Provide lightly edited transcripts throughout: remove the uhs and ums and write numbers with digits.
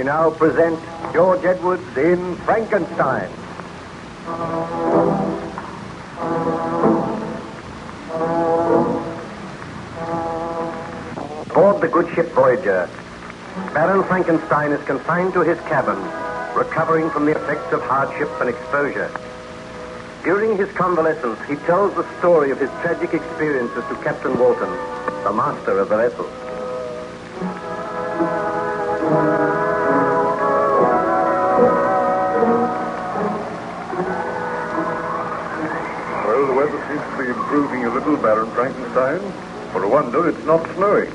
now present George Edwards in Frankenstein. Aboard the good ship Voyager, Baron Frankenstein is confined to his cabin, recovering from the effects of hardship and exposure. During his convalescence, he tells the story of his tragic experiences to Captain Walton, the master of the vessel. Well, the weather seems to be improving a little, Baron Frankenstein. For a wonder, it's not snowing.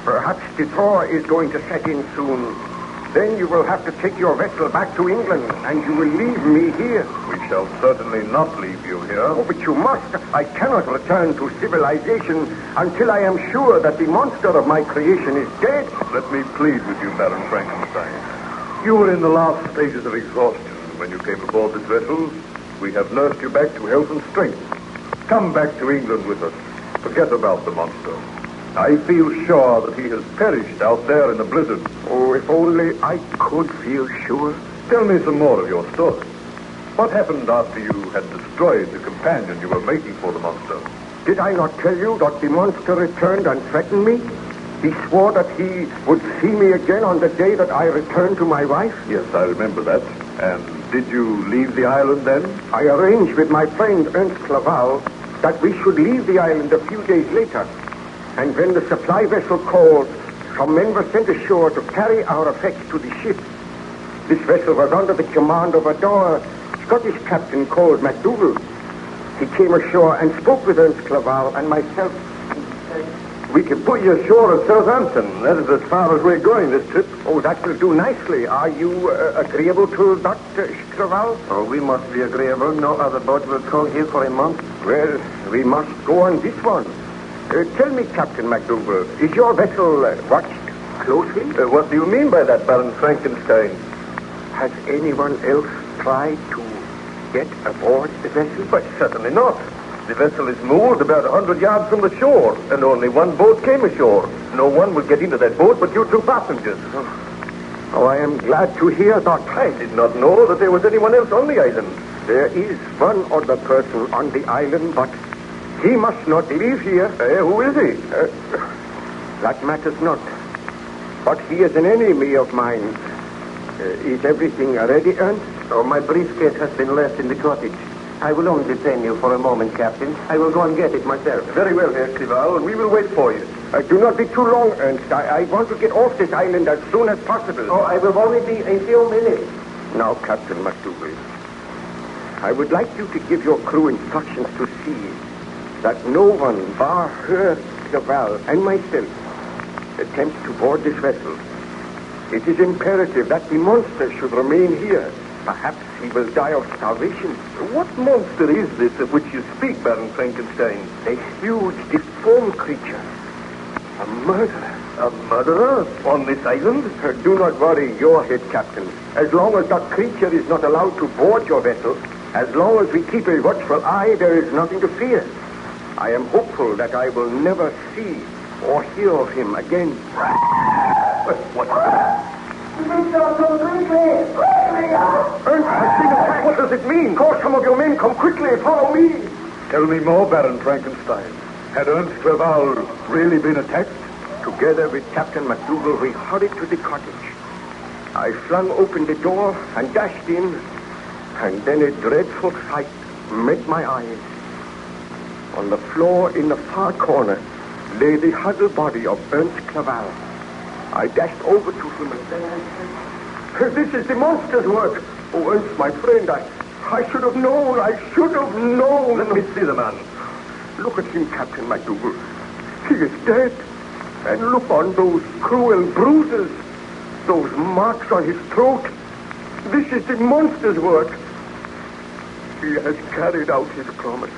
Perhaps the thaw is going to set in soon. Then you will have to take your vessel back to England, and you will leave me here. We shall certainly not leave you here. Oh, but you must. I cannot return to civilization until I am sure that the monster of my creation is dead. Let me plead with you, Baron Frankenstein. You were in the last stages of exhaustion when you came aboard this vessel. We have nursed you back to health and strength. Come back to England with us. Forget about the monster. I feel sure that he has perished out there in the blizzard. Oh, if only I could feel sure. Tell me some more of your story. What happened after you had destroyed the companion you were making for the monster? Did I not tell you that the monster returned and threatened me? He swore that he would see me again on the day that I returned to my wife. Yes, I remember that. And did you leave the island then? I arranged with my friend Ernst Clerval that we should leave the island a few days later. And when the supply vessel called, some men were sent ashore to carry our effects to the ship. This vessel was under the command of a Scottish captain called MacDougall. He came ashore and spoke with Ernst Clerval and myself. We can put you ashore at Southampton. That is as far as we're going this trip. Oh, that will do nicely. Are you agreeable to Dr. Clerval? Oh, we must be agreeable. No other boat will call here for a month. Well, we must go on this one. Tell me, Captain MacDougall, is your vessel watched closely? What do you mean by that, Baron Frankenstein? Has anyone else tried to get aboard the vessel? But certainly not. The vessel is moored about 100 yards from the shore, and only one boat came ashore. No one will get into that boat but you two passengers. Oh, I am glad to hear that. I did not know that there was anyone else on the island. There is one other person on the island, but he must not live here. Who is he? That matters not. But he is an enemy of mine. Is everything ready, Ernst? Oh, my briefcase has been left in the cottage. I will only detain you for a moment, Captain. I will go and get it myself. Very well, Herr Clerval. We will wait for you. Do not be too long, Ernst. I want to get off this island as soon as possible. Oh, I will only be a few minutes. Now, Captain MacDougall, I would like you to give your crew instructions to see that no one, bar Herr Clerval and myself, attempts to board this vessel. It is imperative that the monster should remain here. Perhaps he will die of starvation. What monster is this of which you speak, Baron Frankenstein? A huge, deformed creature. A murderer. A murderer on this island? Do not worry your head, Captain. As long as that creature is not allowed to board your vessel, as long as we keep a watchful eye, there is nothing to fear. I am hopeful that I will never see or hear of him again. What's that? Ernst, I've seen a flash. What does it mean? Call some of your men. Come quickly. Follow me. Tell me more, Baron Frankenstein. Had Ernst Clerval really been attacked? Together with Captain MacDougall, we hurried to the cottage. I flung open the door and dashed in, and then a dreadful sight met my eyes. On the floor in the far corner lay the huddled body of Ernst Clerval. I dashed over to him and said, "This is the monster's work. Oh, Ernst, my friend, I should have known. I should have known." Let me see the man. Look at him, Captain MacDougall. He is dead. And look on those cruel bruises, those marks on his throat. This is the monster's work. He has carried out his promise.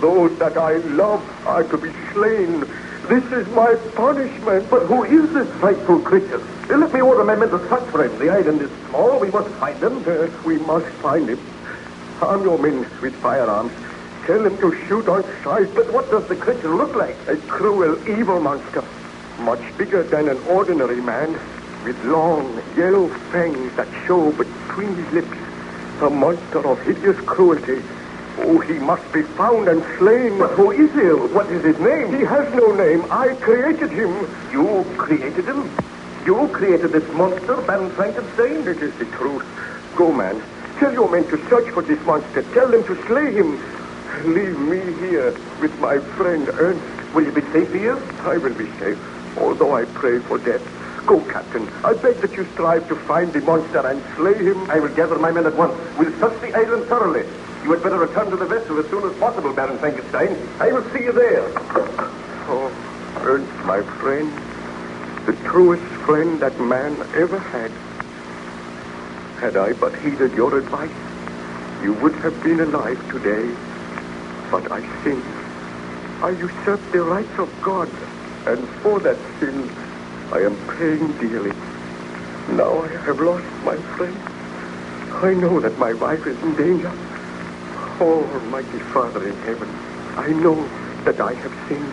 Those that I love are to be slain. This is my punishment. But who is this frightful creature? Let me order my men to search for him. The island is small. We must find him. Yes, we must find him. Arm your men with firearms. Tell them to shoot on sight. But what does the creature look like? A cruel, evil monster. Much bigger than an ordinary man. with long, yellow fangs that show between his lips, a monster of hideous cruelty. Oh, he must be found and slain. But who is he? What is his name? He has no name. I created him. You created him? You created this monster, Baron Frankenstein? It is the truth. Go, man. Tell your men to search for this monster. Tell them to slay him. Leave me here with my friend Ernst. Will you be safe here? I will be safe, although I pray for death. Go, Captain. I beg that you strive to find the monster and slay him. I will gather my men at once. We'll search the island thoroughly. You had better return to the vessel as soon as possible, Baron Frankenstein. I will see you there. Oh, Ernst, my friend, the truest friend that man ever had. Had I but heeded your advice, you would have been alive today. But I sinned. I usurped the rights of God, and for that sin, I am paying dearly. Now I have lost my friend. I know that my wife is in danger. Oh, Almighty Father in heaven, I know that I have sinned.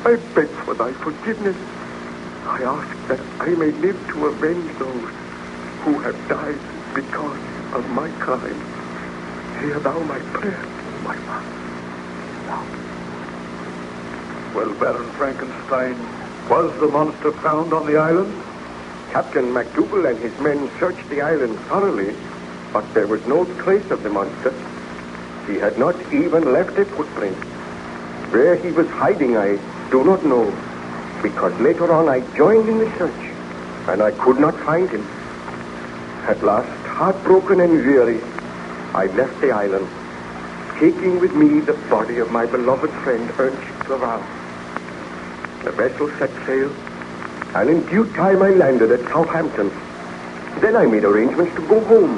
I beg for thy forgiveness. I ask that I may live to avenge those who have died because of my crime. Hear thou my prayer, my Father. Well, Baron Frankenstein, was the monster found on the island? Captain MacDougall and his men searched the island thoroughly, but there was no trace of the monster. He had not even left a footprint. Where he was hiding, I do not know, because later on I joined in the search, and I could not find him. At last, heartbroken and weary, I left the island, taking with me the body of my beloved friend Ernst Laval. The vessel set sail, and in due time I landed at Southampton. Then I made arrangements to go home,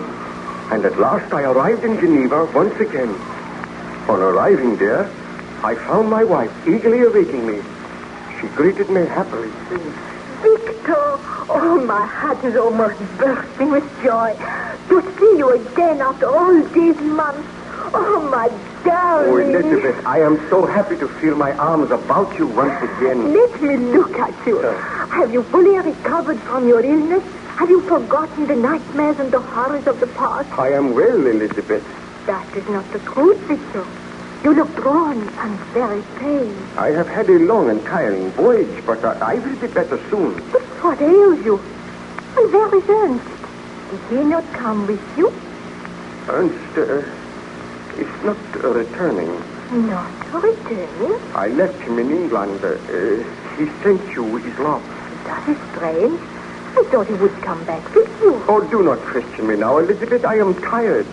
and at last I arrived in Geneva once again. On arriving there, I found my wife eagerly awaiting me. She greeted me happily, saying, Victor! Oh, my heart is almost bursting with joy to see you again after all these months. Oh, my darling. Oh, Elizabeth, I am so happy to feel my arms about you once again. Let me look at you. Have you fully recovered from your illness? Have you forgotten the nightmares and the horrors of the past? I am well, Elizabeth. That is not the truth, Victor. You look drawn and very pale. I have had a long and tiring voyage, but I will be better soon. But what ails you? And where is Ernst? Did he not come with you? Ernst is not returning. Not returning? I left him in England. He sent you his love. That is strange. I thought he would come back with you. Oh, do not question me now, Elizabeth. I am tired.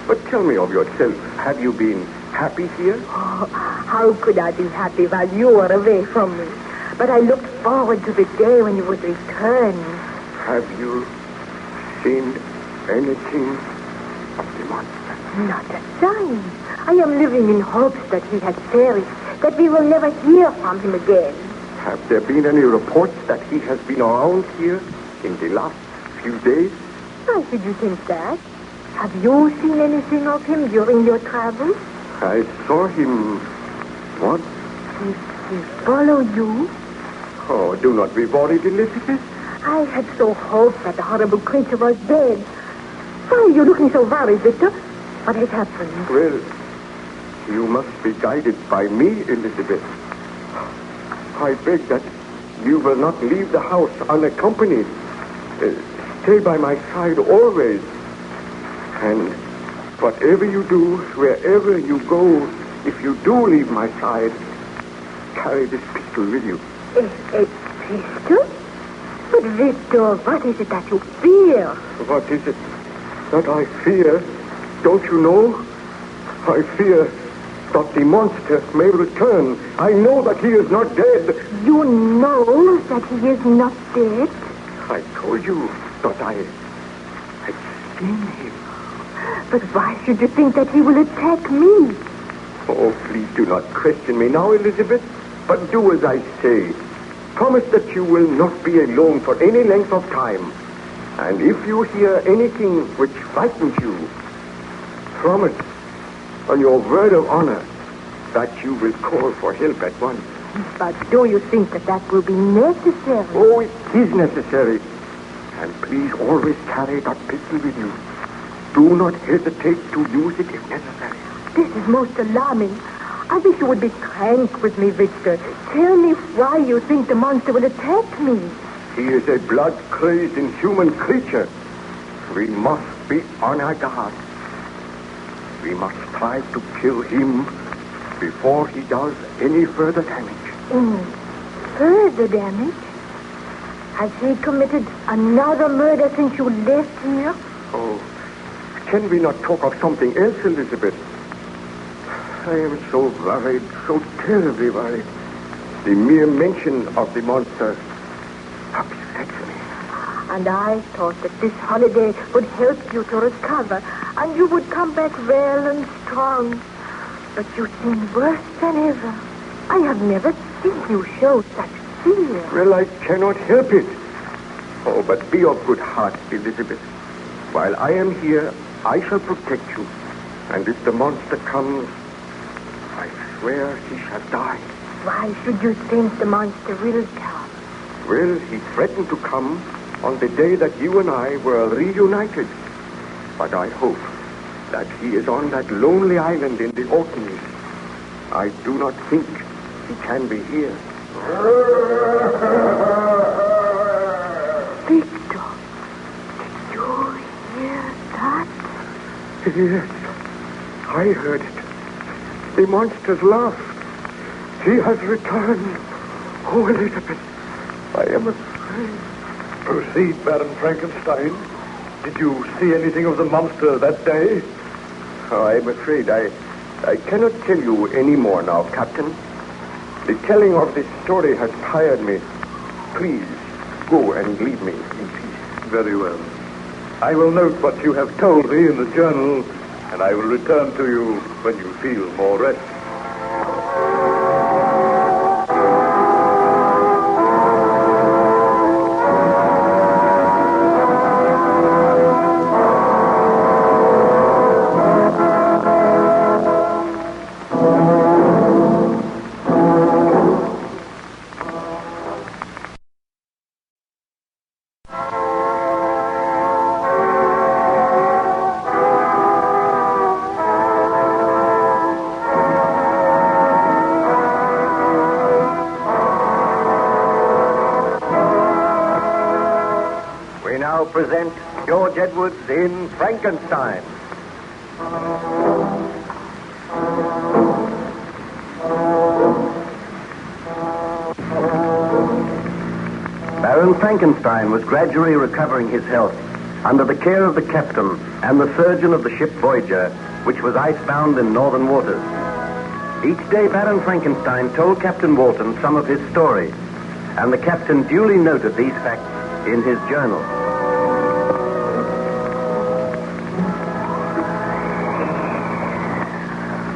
But tell me of yourself. Have you been happy here? Oh, how could I be happy while you were away from me? But I looked forward to the day when you would return. Have you seen anything of the monster? Not a sign. I am living in hopes that he has perished, that we will never hear from him again. Have there been any reports that he has been around here in the last few days? Why should you think that? Have you seen anything of him during your travels? I saw him once. Did he follow you? Oh, do not be worried, Elizabeth. I had so hoped that the horrible creature was dead. Why are you looking so worried, Victor? What has happened? Well, you must be guided by me, Elizabeth. I beg that you will not leave the house unaccompanied. Stay by my side always. And whatever you do, wherever you go, if you do leave my side, carry this pistol with you. A pistol? But Victor, what is it that you fear? What is it that I fear? Don't you know? I fear that the monster may return. I know that he is not dead. You know that he is not dead? I told you that I had seen him. But why should you think that he will attack me? Oh, please do not question me now, Elizabeth. But do as I say. Promise that you will not be alone for any length of time. And if you hear anything which frightens you, promise on your word of honor that you will call for help at once. But do you think that will be necessary? Oh, it is necessary. And please always carry that pistol with you. Do not hesitate to use it if necessary. This is most alarming. I wish you would be frank with me, Victor. Tell me why you think the monster will attack me. He is a blood-crazed inhuman creature. We must be on our guard. We must try to kill him before he does any further damage. Further damage? Has he committed another murder since you left here? Oh, can we not talk of something else, Elizabeth? I am so worried, so terribly worried. The mere mention of the monster upsets me. And I thought that this holiday would help you to recover, and you would come back well and strong. But you seem worse than ever. I have never seen you show such fear. Well, I cannot help it. Oh, but be of good heart, Elizabeth. While I am here, I shall protect you. And if the monster comes, I swear he shall die. Why should you think the monster will come? Well, he threatened to come on the day that you and I were reunited. But I hope that he is on that lonely island in the Orkneys. I do not think he can be here. Victor, did you hear that? Yes, I heard it. The monster's laugh. He has returned. Oh, Elizabeth, I am afraid. Proceed, Baron Frankenstein. Did you see anything of the monster that day? Oh, I'm afraid I cannot tell you any more now, Captain. The telling of this story has tired me. Please, go and leave me in peace. Very well. I will note what you have told me in the journal, and I will return to you when you feel more rest. Present George Edwards in Frankenstein. Baron Frankenstein was gradually recovering his health under the care of the captain and the surgeon of the ship Voyager, which was icebound in northern waters. Each day, Baron Frankenstein told Captain Walton some of his story, and the captain duly noted these facts in his journal.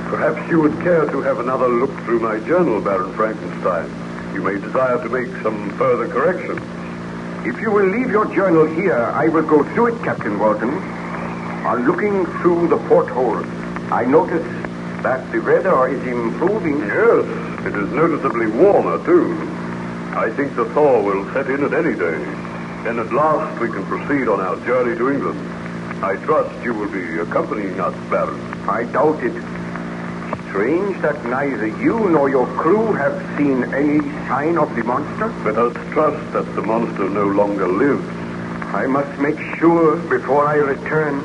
Perhaps you would care to have another look through my journal, Baron Frankenstein. You may desire to make some further corrections. If you will leave your journal here, I will go through it, Captain Walton. On looking through the porthole, I notice that the weather is improving. Yes, it is noticeably warmer, too. I think the thaw will set in at any day. Then at last we can proceed on our journey to England. I trust you will be accompanying us, Baron. I doubt it. Strange that neither you nor your crew have seen any sign of the monster. Let us trust that the monster no longer lives. I must make sure before I return.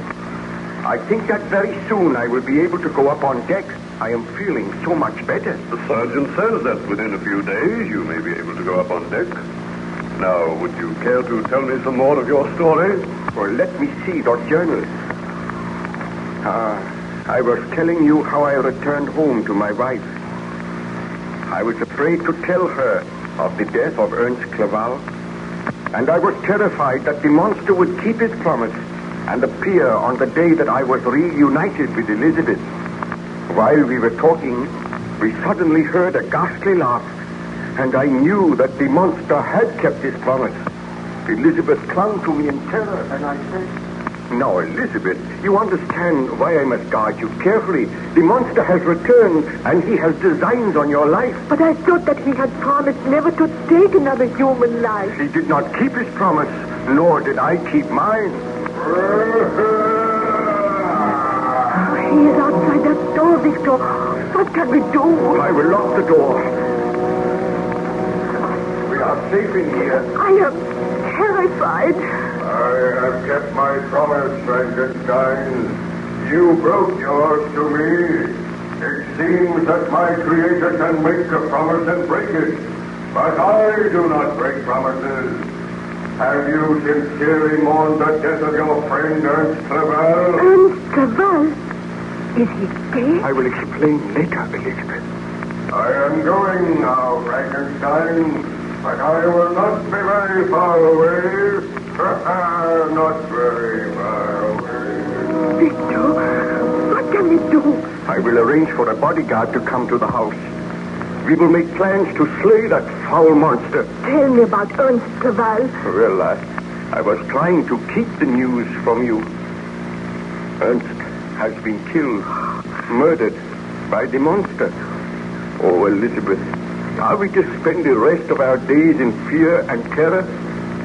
I think that very soon I will be able to go up on deck. I am feeling so much better. The surgeon says that within a few days you may be able to go up on deck. Now, would you care to tell me some more of your story? Well, let me see your journal. I was telling you how I returned home to my wife. I was afraid to tell her of the death of Ernst Clerval, and I was terrified that the monster would keep his promise and appear on the day that I was reunited with Elizabeth. While we were talking, we suddenly heard a ghastly laugh, and I knew that the monster had kept his promise. Elizabeth clung to me in terror, and I said, Now, Elizabeth, you understand why I must guard you carefully. The monster has returned, and he has designs on your life. But I thought that he had promised never to take another human life. He did not keep his promise, nor did I keep mine. He is outside that door, Victor. What can we do? I will lock the door. We are safe in here. I am terrified. I have kept my promise, Frankenstein. You broke yours to me. It seems that my creator can make a promise and break it. But I do not break promises. Have you sincerely mourned the death of your friend Ernst Clerval? Ernst Clerval? Is he dead? I will explain later, Elizabeth. I am going now, Frankenstein, but I will not be very far away. Not very far away. Victor, what can we do? I will arrange for a bodyguard to come to the house. We will make plans to slay that foul monster. Tell me about Ernst Clerval. Well, I was trying to keep the news from you. Ernst has been killed, murdered by the monster. Oh, Elizabeth, are we to spend the rest of our days in fear and terror?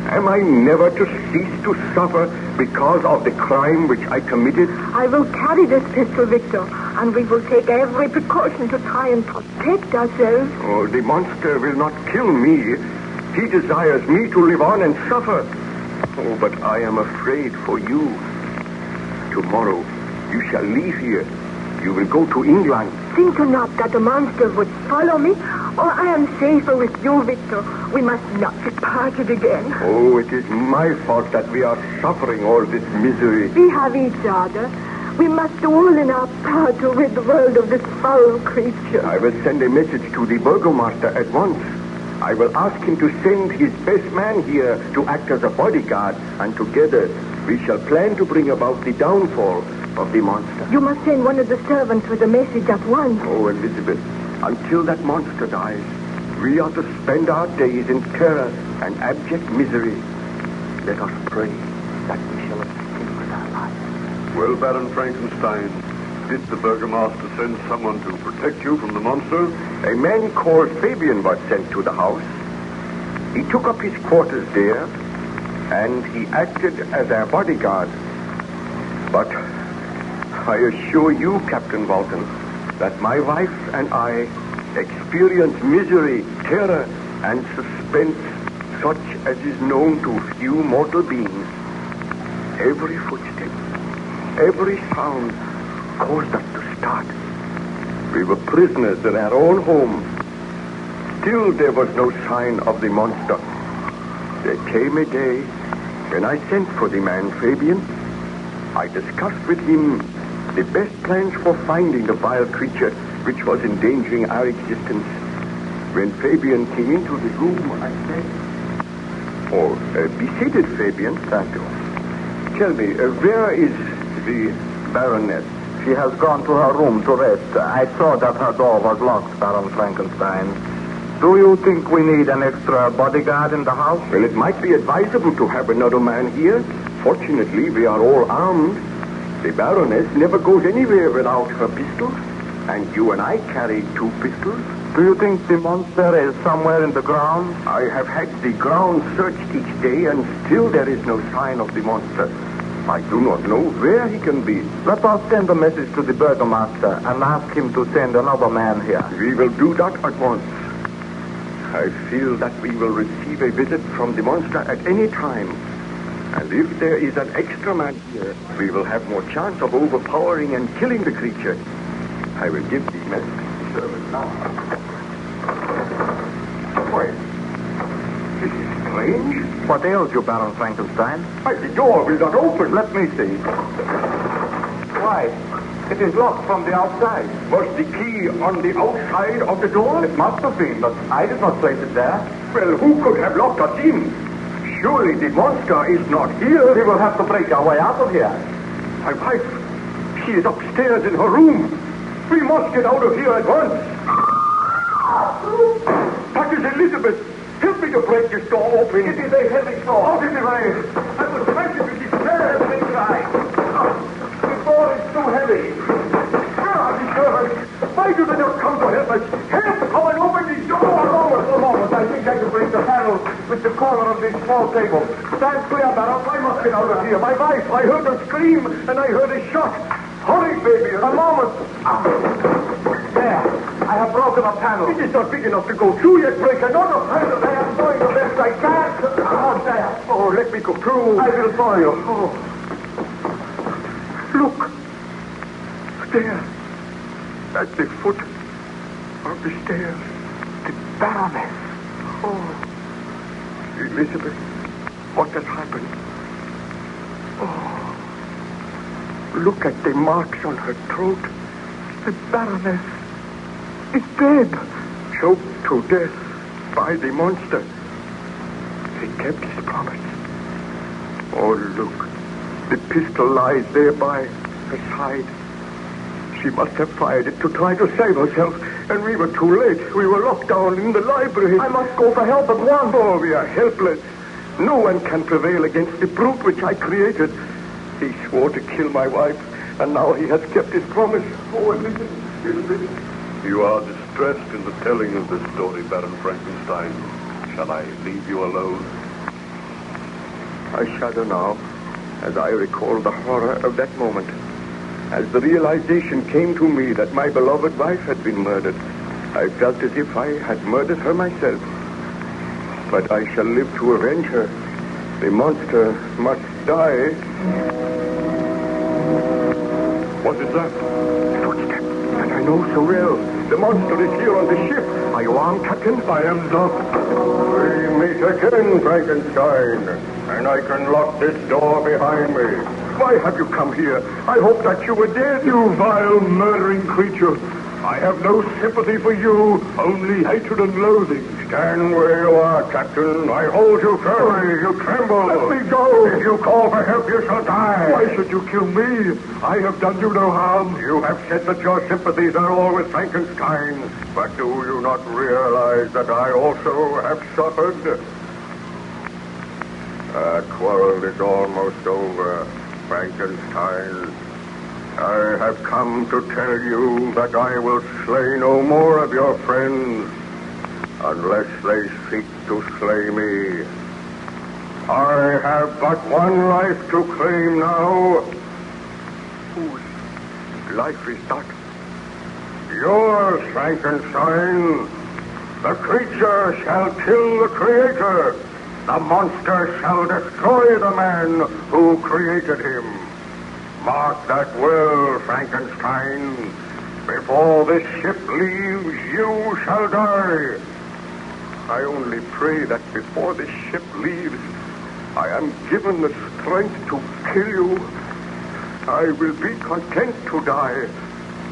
Am I never to cease to suffer because of the crime which I committed? I will carry this pistol, Victor, and we will take every precaution to try and protect ourselves. Oh, the monster will not kill me. He desires me to live on and suffer. Oh, but I am afraid for you. Tomorrow, you shall leave here. You will go to England. Think not that the monster would follow me, or I am safer with you, Victor. We must not be parted again. Oh, it is my fault that we are suffering all this misery. We have each other. We must do all in our power to rid the world of this foul creature. I will send a message to the burgomaster at once. I will ask him to send his best man here to act as a bodyguard, and together we shall plan to bring about the downfall of the monster. You must send one of the servants with a message at once. Oh, Elizabeth, until that monster dies, we are to spend our days in terror and abject misery. Let us pray that we shall escape with our lives. Well, Baron Frankenstein, did the burgomaster send someone to protect you from the monster? A man called Fabian was sent to the house. He took up his quarters there, and he acted as our bodyguard. But I assure you, Captain Walton, that my wife and I experienced misery, terror, and suspense such as is known to few mortal beings. Every footstep, every sound caused us to start. We were prisoners in our own home. Still there was no sign of the monster. There came a day when I sent for the man Fabian. I discussed with him the best plans for finding the vile creature which was endangering our existence. When Fabian came into the room, I said, be seated, Fabian. Thank you. Tell me, where is the Baroness? She has gone to her room to rest. I saw that her door was locked, Baron Frankenstein. Do you think we need an extra bodyguard in the house? Well, it might be advisable to have another man here. Fortunately, we are all armed. The Baroness never goes anywhere without her pistols, and you and I carry 2 pistols. Do you think the monster is somewhere in the ground? I have had the ground searched each day, and still there is no sign of the monster. I do not know where he can be. Let us send a message to the burgomaster and ask him to send another man here. We will do that at once. I feel that we will receive a visit from the monster at any time. And if there is an extra man here, we will have more chance of overpowering and killing the creature. I will give the message to the servant now. Why, this is strange. What ails you, Baron Frankenstein? Why, the door will not open. Let me see. Why, it is locked from the outside. Was the key on the outside of the door? It must have been, but I did not place it there. Well, who could have locked us in? Surely the monster is not here. We will have to break our way out of here. My wife, she is upstairs in her room. We must get out of here at once. That is Elizabeth. Help me to break this door open. It is a heavy door. Out in the rain. I will smash it with this chair. Let me try. corner of this small table. Stand clear, Baron. I must get out of here. My wife, I heard her scream, and I heard a shot. Hurry, baby, a moment. There, I have broken a panel. It is not big enough to go through yet. Break another panel. I am doing the best I can. There. Oh, let me go through. I will follow you. Oh. Look. There. At the foot of the stairs. The Baroness. Oh. Elizabeth, what has happened? Oh. Look at the marks on her throat. The Baroness is dead. Choked to death by the monster. He kept his promise. Oh, look. The pistol lies there by her side. She must have fired it to try to save herself. And we were too late. We were locked down in the library. I must go for help at once. Oh, we are helpless. No one can prevail against the brute which I created. He swore to kill my wife, and now he has kept his promise. Oh, Elizabeth. You are distressed in the telling of this story, Baron Frankenstein. Shall I leave you alone? I shudder now as I recall the horror of that moment. As the realization came to me that my beloved wife had been murdered, I felt as if I had murdered her myself. But I shall live to avenge her. The monster must die. What is that? Footstep that I know so well. The monster is here on the ship. Are you armed, Captain? I am not. We meet again, Frankenstein. And I can lock this door behind me. Why have you come here? I hoped that you were dead. You vile, murdering creature. I have no sympathy for you, only hatred and loathing. Stand where you are, Captain. I hold you firmly. You tremble. Let me go. If you call for help, you shall die. Why should you kill me? I have done you no harm. You have said that your sympathies are all with Frankenstein. But do you not realize that I also have suffered? Our quarrel is almost over, Frankenstein. I have come to tell you that I will slay no more of your friends unless they seek to slay me. I have but one life to claim now. Whose life is that? Yours, Frankenstein. The creature shall kill the creator. The monster shall destroy the man who created him. Mark that well, Frankenstein. Before this ship leaves, you shall die. I only pray that before this ship leaves, I am given the strength to kill you. I will be content to die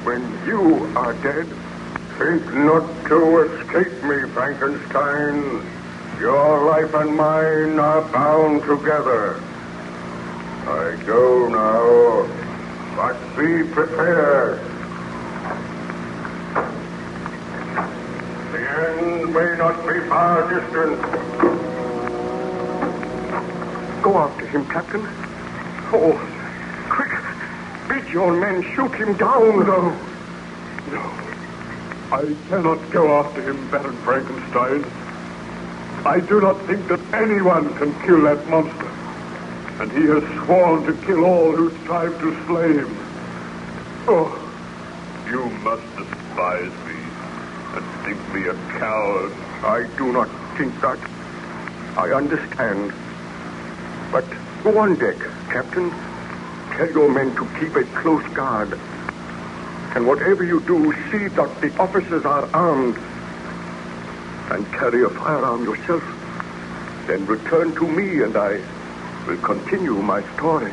when you are dead. Think not to escape me, Frankenstein. Your life and mine are bound together. I go now, but be prepared. The end may not be far distant. Go after him, Captain. Oh, quick. Bid your men shoot him down. No. I cannot go after him, Baron Frankenstein. I do not think that anyone can kill that monster. And he has sworn to kill all who strive to slay him. Oh, you must despise me and think me a coward. I do not think that. I understand. But go on deck, Captain. Tell your men to keep a close guard. And whatever you do, see that the officers are armed. And carry a firearm yourself. Then return to me and I will continue my story.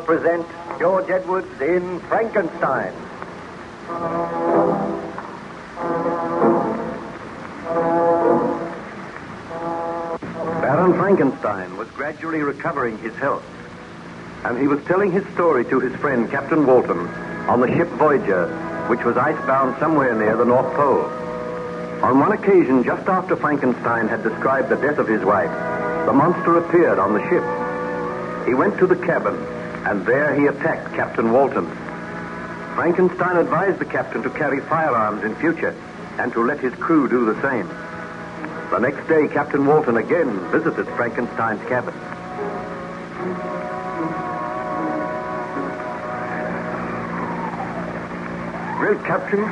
Present George Edwards in Frankenstein. Baron Frankenstein was gradually recovering his health, and he was telling his story to his friend Captain Walton on the ship Voyager, which was icebound somewhere near the North Pole. On one occasion, just after Frankenstein had described the death of his wife, the monster appeared on the ship. He went to the cabin, and there he attacked Captain Walton. Frankenstein advised the captain to carry firearms in future and to let his crew do the same. The next day, Captain Walton again visited Frankenstein's cabin. Well, Captain,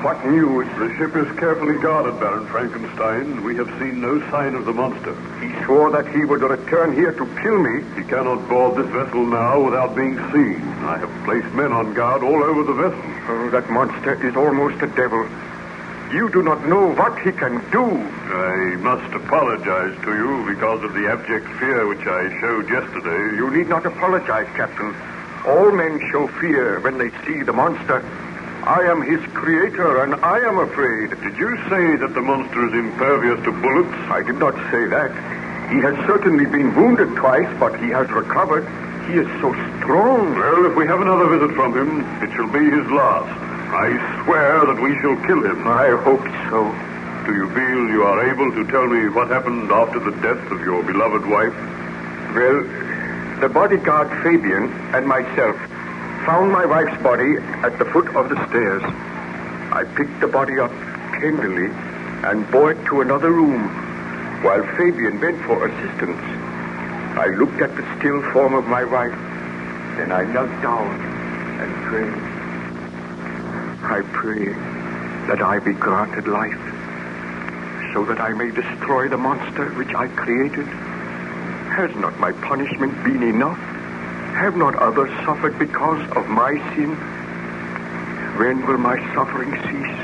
what news? The ship is carefully guarded, Baron Frankenstein. We have seen no sign of the monster. He swore that he would return here to kill me. He cannot board this vessel now without being seen. I have placed men on guard all over the vessel. Oh, that monster is almost a devil. You do not know what he can do. I must apologize to you because of the abject fear which I showed yesterday. You need not apologize, Captain. All men show fear when they see the monster. I am his creator, and I am afraid. Did you say that the monster is impervious to bullets? I did not say that. He has certainly been wounded twice, but he has recovered. He is so strong. Well, if we have another visit from him, it shall be his last. I swear that we shall kill him. I hope so. Do you feel you are able to tell me what happened after the death of your beloved wife? Well, the bodyguard Fabian and myself found my wife's body at the foot of the stairs. I picked the body up tenderly and bore it to another room, while Fabian went for assistance. I looked at the still form of my wife, then I knelt down and prayed. I pray that I be granted life, so that I may destroy the monster which I created. Has not my punishment been enough? Have not others suffered because of my sin? When will my suffering cease?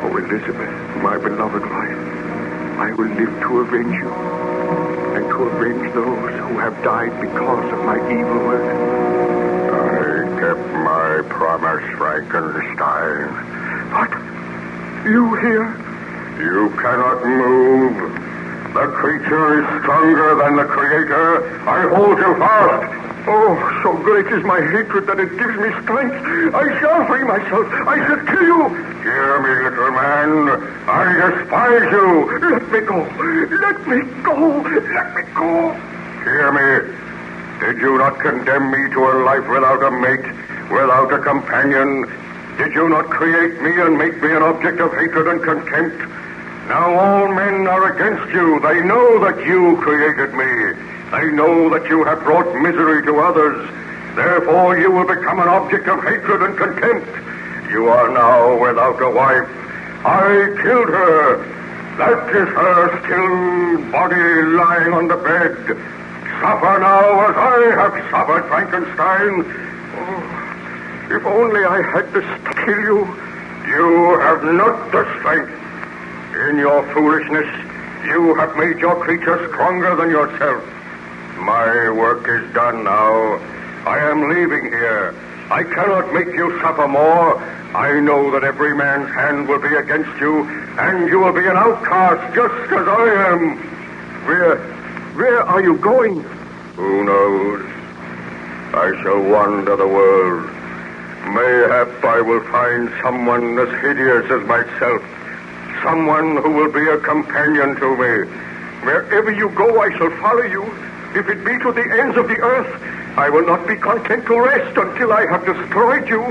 Oh, Elizabeth, my beloved wife, I will live to avenge you, and to avenge those who have died because of my evil work. I kept my promise, Frankenstein. What? You here? You cannot move. The creature is stronger than the creator. I hold you fast. Oh, so great is my hatred that it gives me strength. I shall free myself. I shall kill you. Hear me, little man. I despise you. Let me go. Let me go. Let me go. Hear me. Did you not condemn me to a life without a mate, without a companion? Did you not create me and make me an object of hatred and contempt? Now all men are against you. They know that you created me. They know that you have brought misery to others. Therefore, you will become an object of hatred and contempt. You are now without a wife. I killed her. That is her still body lying on the bed. Suffer now as I have suffered, Frankenstein. Oh, if only I had the strength to kill you. You have not the strength. In your foolishness, you have made your creature stronger than yourself. My work is done now. I am leaving here. I cannot make you suffer more. I know that every man's hand will be against you, and you will be an outcast just as I am. Where are you going? Who knows? I shall wander the world. Mayhap I will find someone as hideous as myself. Someone who will be a companion to me. Wherever you go, I shall follow you. If it be to the ends of the earth, I will not be content to rest until I have destroyed you.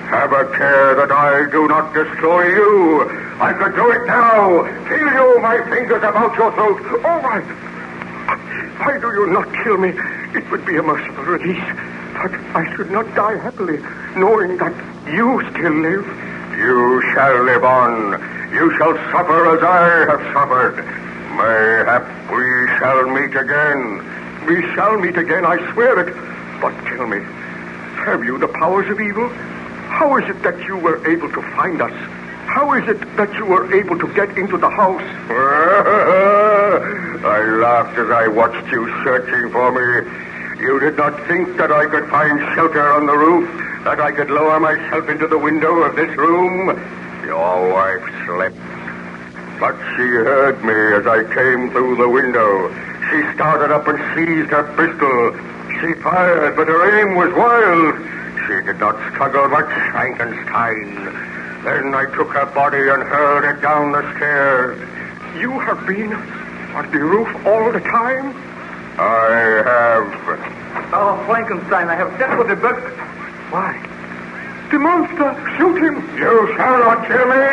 Have a care that I do not destroy you. I could do it now. Feel you, my fingers about your throat. Oh, why do you not kill me? It would be a merciful release. But I should not die happily, knowing that you still live. You shall live on. You shall suffer as I have suffered. Mayhap we shall meet again. We shall meet again, I swear it. But tell me, have you the powers of evil? How is it that you were able to find us? How is it that you were able to get into the house? I laughed as I watched you searching for me. You did not think that I could find shelter on the roof, that I could lower myself into the window of this room? Your wife slept. But she heard me as I came through the window. She started up and seized her pistol. She fired, but her aim was wild. She did not struggle much, Frankenstein. Then I took her body and hurled it down the stairs. You have been on the roof all the time? I have. Oh, Frankenstein, I have just what the book. Why? The monster! Shoot him! You shall not kill me!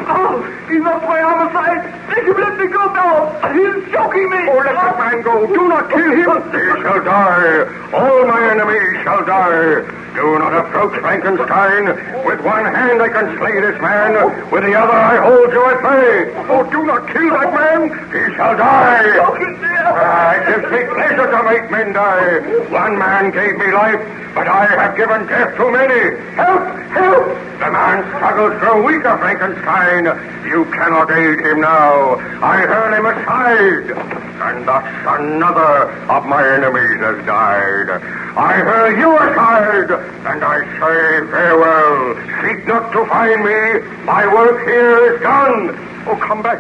Oh, he's not my homicide! Make him let me go now! He's choking me! Oh, let the man go! Do not kill him! He shall die! All my enemies shall die! Do not approach Frankenstein! With one hand I can slay this man. With the other I hold you at bay! Oh, do not kill that man! He shall die! It gives me pleasure to make men die. One man gave me life, but I have given death to many. Help! Help! The man struggles grow weaker, Frankenstein. You cannot aid him now. I hurl him aside. And thus another of my enemies has died. I hurl you aside, and I say farewell. Seek not to find me. My work here is done. Oh, come back.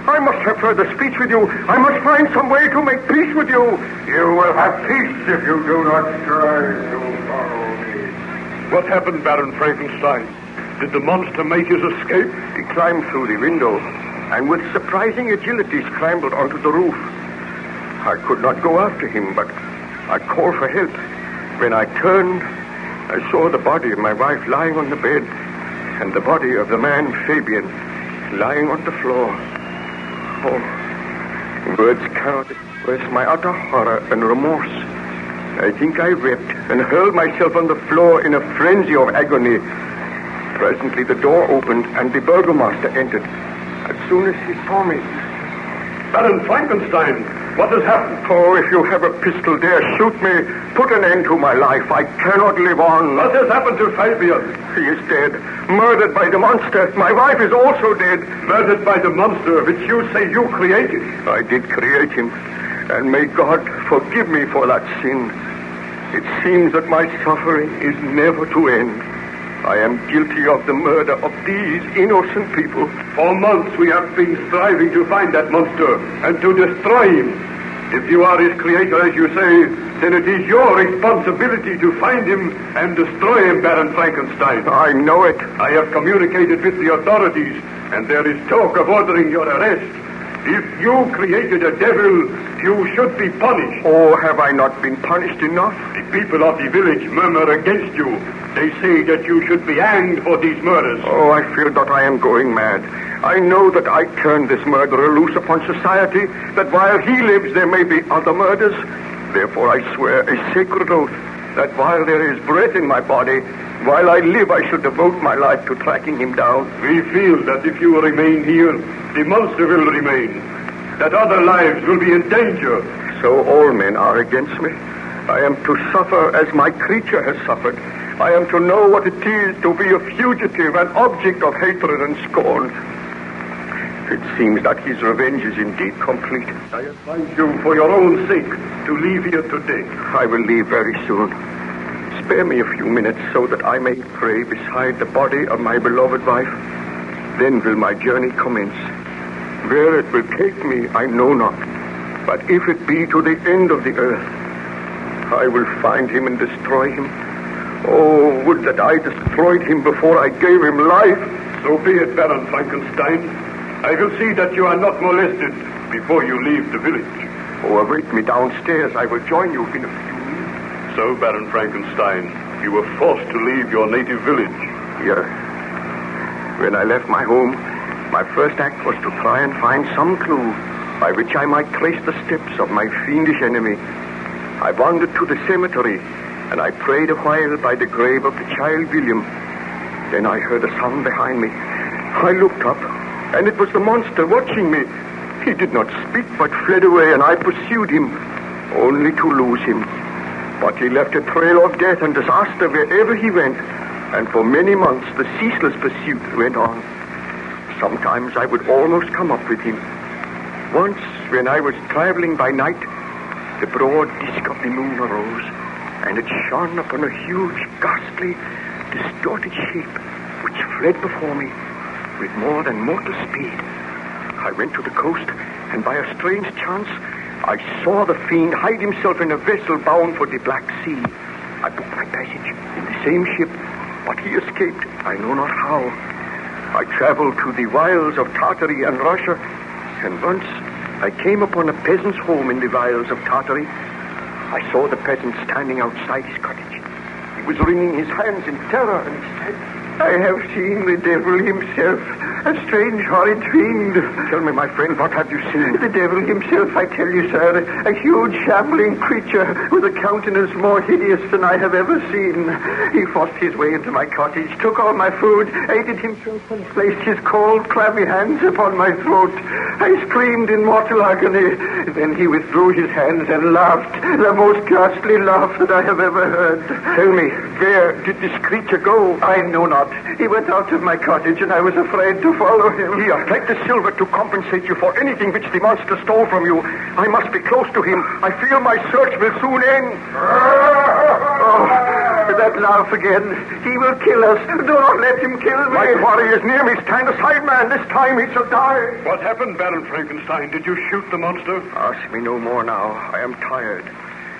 I must have further speech with you. I must find some way to make peace with you. You will have peace if you do not try to follow me. What happened, Baron Frankenstein? Did the monster make his escape? He climbed through the window, and with surprising agility scrambled onto the roof. I could not go after him, but I called for help. When I turned, I saw the body of my wife lying on the bed, and the body of the man, Fabian, lying on the floor. Oh, words cannot express my utter horror and remorse. I think I wept and hurled myself on the floor in a frenzy of agony. Presently the door opened and the burgomaster entered. As soon as he saw me... Baron Frankenstein, what has happened? Oh, if you have a pistol, dare shoot me. Put an end to my life. I cannot live on. What has happened to Fabian? He is dead. Murdered by the monster. My wife is also dead. Murdered by the monster which you say you created? I did create him. And may God forgive me for that sin. It seems that my suffering is never to end. I am guilty of the murder of these innocent people. For months we have been striving to find that monster and to destroy him. If you are his creator, as you say, then it is your responsibility to find him and destroy him, Baron Frankenstein. I know it. I have communicated with the authorities, and there is talk of ordering your arrest. If you created a devil, you should be punished. Oh, have I not been punished enough? The people of the village murmur against you. They say that you should be hanged for these murders. Oh, I feel that I am going mad. I know that I turned this murderer loose upon society, that while he lives there may be other murders. Therefore I swear a sacred oath that while there is breath in my body, while I live I shall devote my life to tracking him down. We feel that if you remain here, the monster will remain, that other lives will be in danger. So all men are against me. I am to suffer as my creature has suffered. I am to know what it is to be a fugitive, an object of hatred and scorn. It seems that his revenge is indeed complete. I advise you, for your own sake, to leave here today. I will leave very soon. Spare me a few minutes so that I may pray beside the body of my beloved wife. Then will my journey commence. Where it will take me, I know not. But if it be to the end of the earth, I will find him and destroy him. Oh, would that I destroyed him before I gave him life. So be it, Baron Frankenstein. I will see that you are not molested before you leave the village. Oh, await me downstairs. I will join you in a few minutes. So, Baron Frankenstein, you were forced to leave your native village. Yes. When I left my home, my first act was to try and find some clue by which I might trace the steps of my fiendish enemy. I wandered to the cemetery, and I prayed a while by the grave of the child William. Then I heard a sound behind me. I looked up, and it was the monster watching me. He did not speak, but fled away, and I pursued him, only to lose him. But he left a trail of death and disaster wherever he went, and for many months the ceaseless pursuit went on. Sometimes I would almost come up with him. Once, when I was traveling by night, the broad disk of the moon arose, and it shone upon a huge, ghastly, distorted shape which fled before me with more than mortal speed. I went to the coast, and by a strange chance, I saw the fiend hide himself in a vessel bound for the Black Sea. I booked my passage in the same ship, but he escaped, I know not how. I traveled to the wilds of Tartary and Russia, and once I came upon a peasant's home in the wilds of Tartary. I saw the peasant standing outside his cottage. He was wringing his hands in terror, and he said, "I have seen the devil himself, a strange, horrid fiend." Tell me, my friend, what have you seen? The devil himself, I tell you, sir. A huge, shambling creature with a countenance more hideous than I have ever seen. He forced his way into my cottage, took all my food, ate it himself, and placed his cold, clammy hands upon my throat. I screamed in mortal agony. Then he withdrew his hands and laughed, the most ghastly laugh that I have ever heard. Tell me, where did this creature go? I know not. He went out of my cottage, and I was afraid to follow him. Here, take the silver to compensate you for anything which the monster stole from you. I must be close to him. I fear my search will soon end. Oh, that laugh again. He will kill us. Do not let him kill me. My quarry is near me. Stand aside, man. This time he shall die. What happened, Baron Frankenstein? Did you shoot the monster? Ask me no more now. I am tired.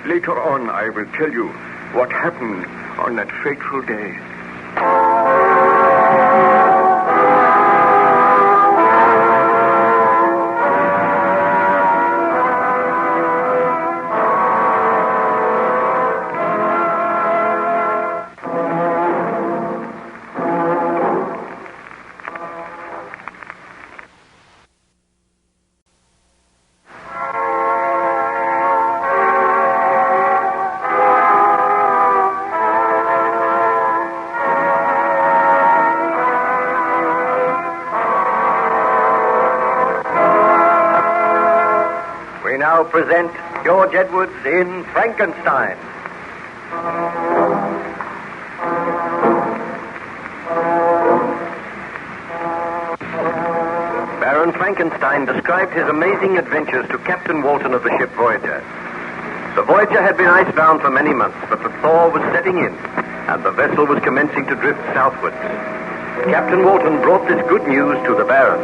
Later on, I will tell you what happened on that fateful day. Present George Edwards in Frankenstein. Baron Frankenstein described his amazing adventures to Captain Walton of the ship Voyager. The Voyager had been icebound for many months, but the thaw was setting in, and the vessel was commencing to drift southwards. Captain Walton brought this good news to the Baron.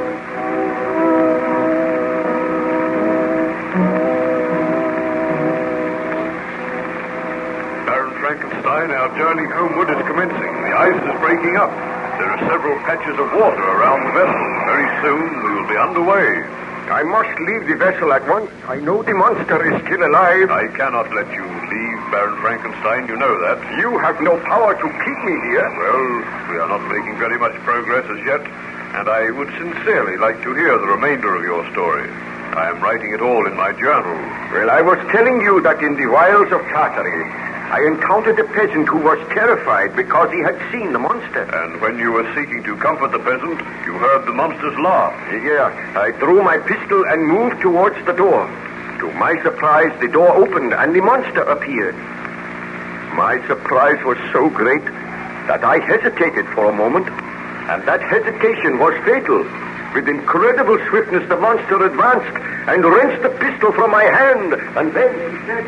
Frankenstein, our journey homeward is commencing. The ice is breaking up. There are several patches of water around the vessel. Very soon we will be underway. I must leave the vessel at once. I know the monster is still alive. I cannot let you leave, Baron Frankenstein. You know that. You have no power to keep me here. Well, we are not making very much progress as yet, and I would sincerely like to hear the remainder of your story. I am writing it all in my journal. Well, I was telling you that in the wilds of Tartary, I encountered a peasant who was terrified because he had seen the monster. And when you were seeking to comfort the peasant, you heard the monster's laugh. Yeah, I drew my pistol and moved towards the door. To my surprise, the door opened and the monster appeared. My surprise was so great that I hesitated for a moment, and that hesitation was fatal. With incredible swiftness, the monster advanced and wrenched the pistol from my hand, and then he said,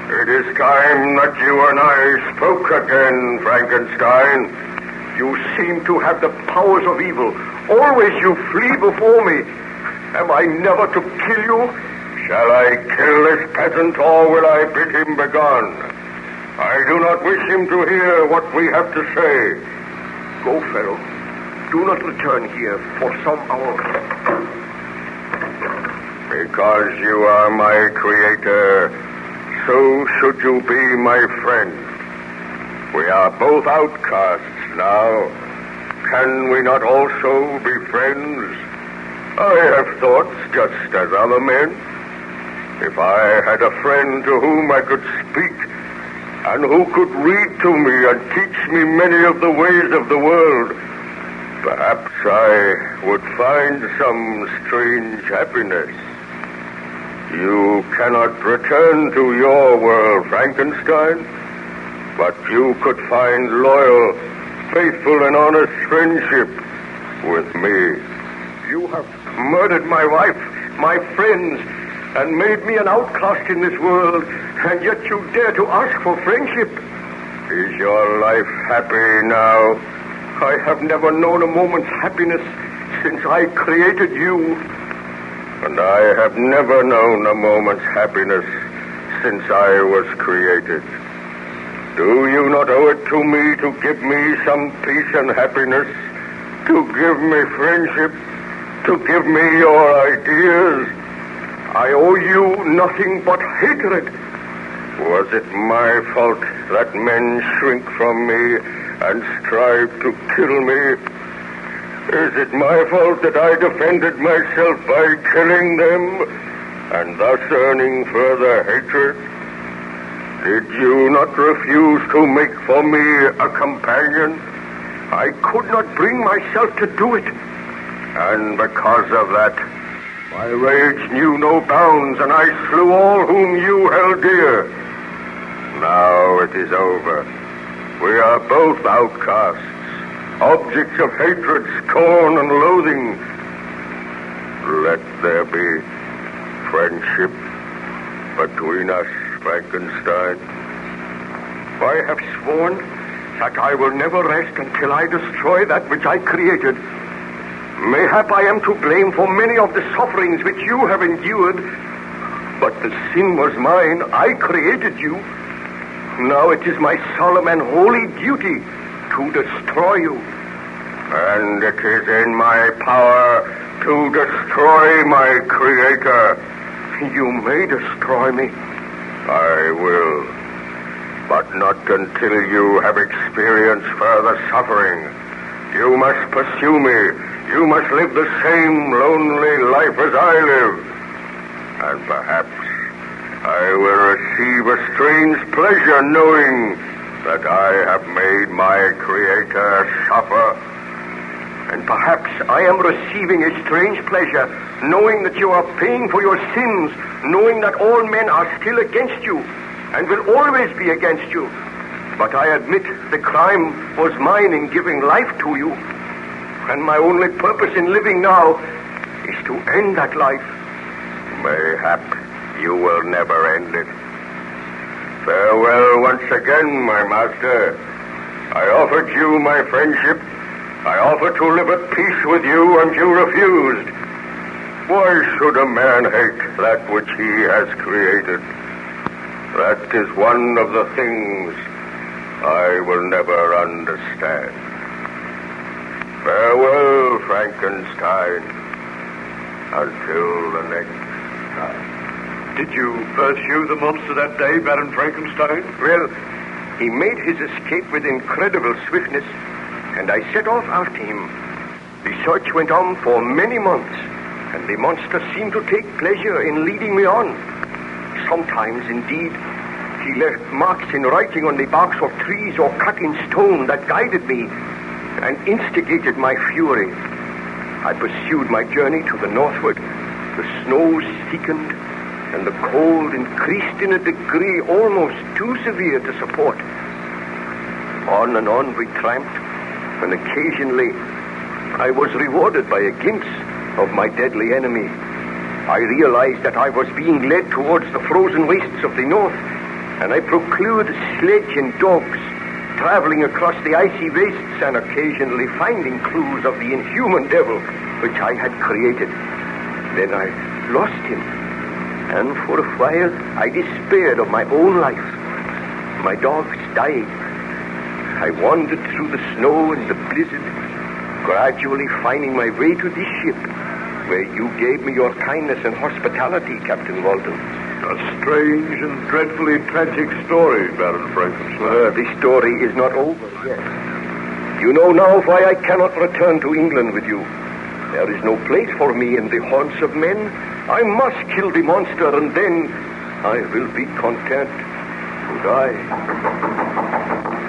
"It is time that you and I spoke again, Frankenstein. You seem to have the powers of evil. Always you flee before me. Am I never to kill you? Shall I kill this peasant, or will I bid him begone? I do not wish him to hear what we have to say. Go, fellow. Do not return here for some hours." "Because you are my creator, so should you be my friend. We are both outcasts now. Can we not also be friends? I have thoughts just as other men. If I had a friend to whom I could speak, and who could read to me and teach me many of the ways of the world, perhaps I would find some strange happiness. You cannot return to your world, Frankenstein, but you could find loyal, faithful, and honest friendship with me. You have murdered my wife, my friends, and made me an outcast in this world, and yet you dare to ask for friendship. Is your life happy now? I have never known a moment's happiness since I created you. And I have never known a moment's happiness since I was created. Do you not owe it to me to give me some peace and happiness? To give me friendship? To give me your ideas? I owe you nothing but hatred. Was it my fault that men shrink from me and strive to kill me? Is it my fault that I defended myself by killing them and thus earning further hatred? Did you not refuse to make for me a companion? I could not bring myself to do it. And because of that, my rage knew no bounds, and I slew all whom you held dear. Now it is over. We are both outcasts, objects of hatred, scorn, and loathing. Let there be friendship between us, Frankenstein. I have sworn that I will never rest until I destroy that which I created. Mayhap I am to blame for many of the sufferings which you have endured, but the sin was mine. I created you. Now it is my solemn and holy duty to destroy you. And it is in my power to destroy my creator. You may destroy me. I will, but not until you have experienced further suffering. You must pursue me. You must live the same lonely life as I live. And perhaps I will receive a strange pleasure knowing that I have made my creator suffer. And perhaps I am receiving a strange pleasure knowing that you are paying for your sins, knowing that all men are still against you and will always be against you. But I admit the crime was mine in giving life to you. And my only purpose in living now is to end that life. Mayhap you will never end it. Farewell once again, my master. I offered you my friendship. I offered to live at peace with you, and you refused. Why should a man hate that which he has created? That is one of the things I will never understand. Farewell, Frankenstein, until the next time. Did you pursue the monster that day, Baron Frankenstein? Well, he made his escape with incredible swiftness, and I set off after him. The search went on for many months, and the monster seemed to take pleasure in leading me on. Sometimes, indeed, he left marks in writing on the barks of trees or cut in stone that guided me and instigated my fury. I pursued my journey to the northward. The snows thickened, and the cold increased in a degree almost too severe to support. On and on we tramped, and occasionally I was rewarded by a glimpse of my deadly enemy. I realized that I was being led towards the frozen wastes of the north, and I procured sledge and dogs, traveling across the icy wastes and occasionally finding clues of the inhuman devil which I had created. Then I lost him, and for a while I despaired of my own life. My dogs died. I wandered through the snow and the blizzard, gradually finding my way to this ship, where you gave me your kindness and hospitality, Captain Walton. A strange and dreadfully tragic story, Baron Frankenstein. The story is not over yet. You know now why I cannot return to England with you. There is no place for me in the haunts of men. I must kill the monster, and then I will be content to die.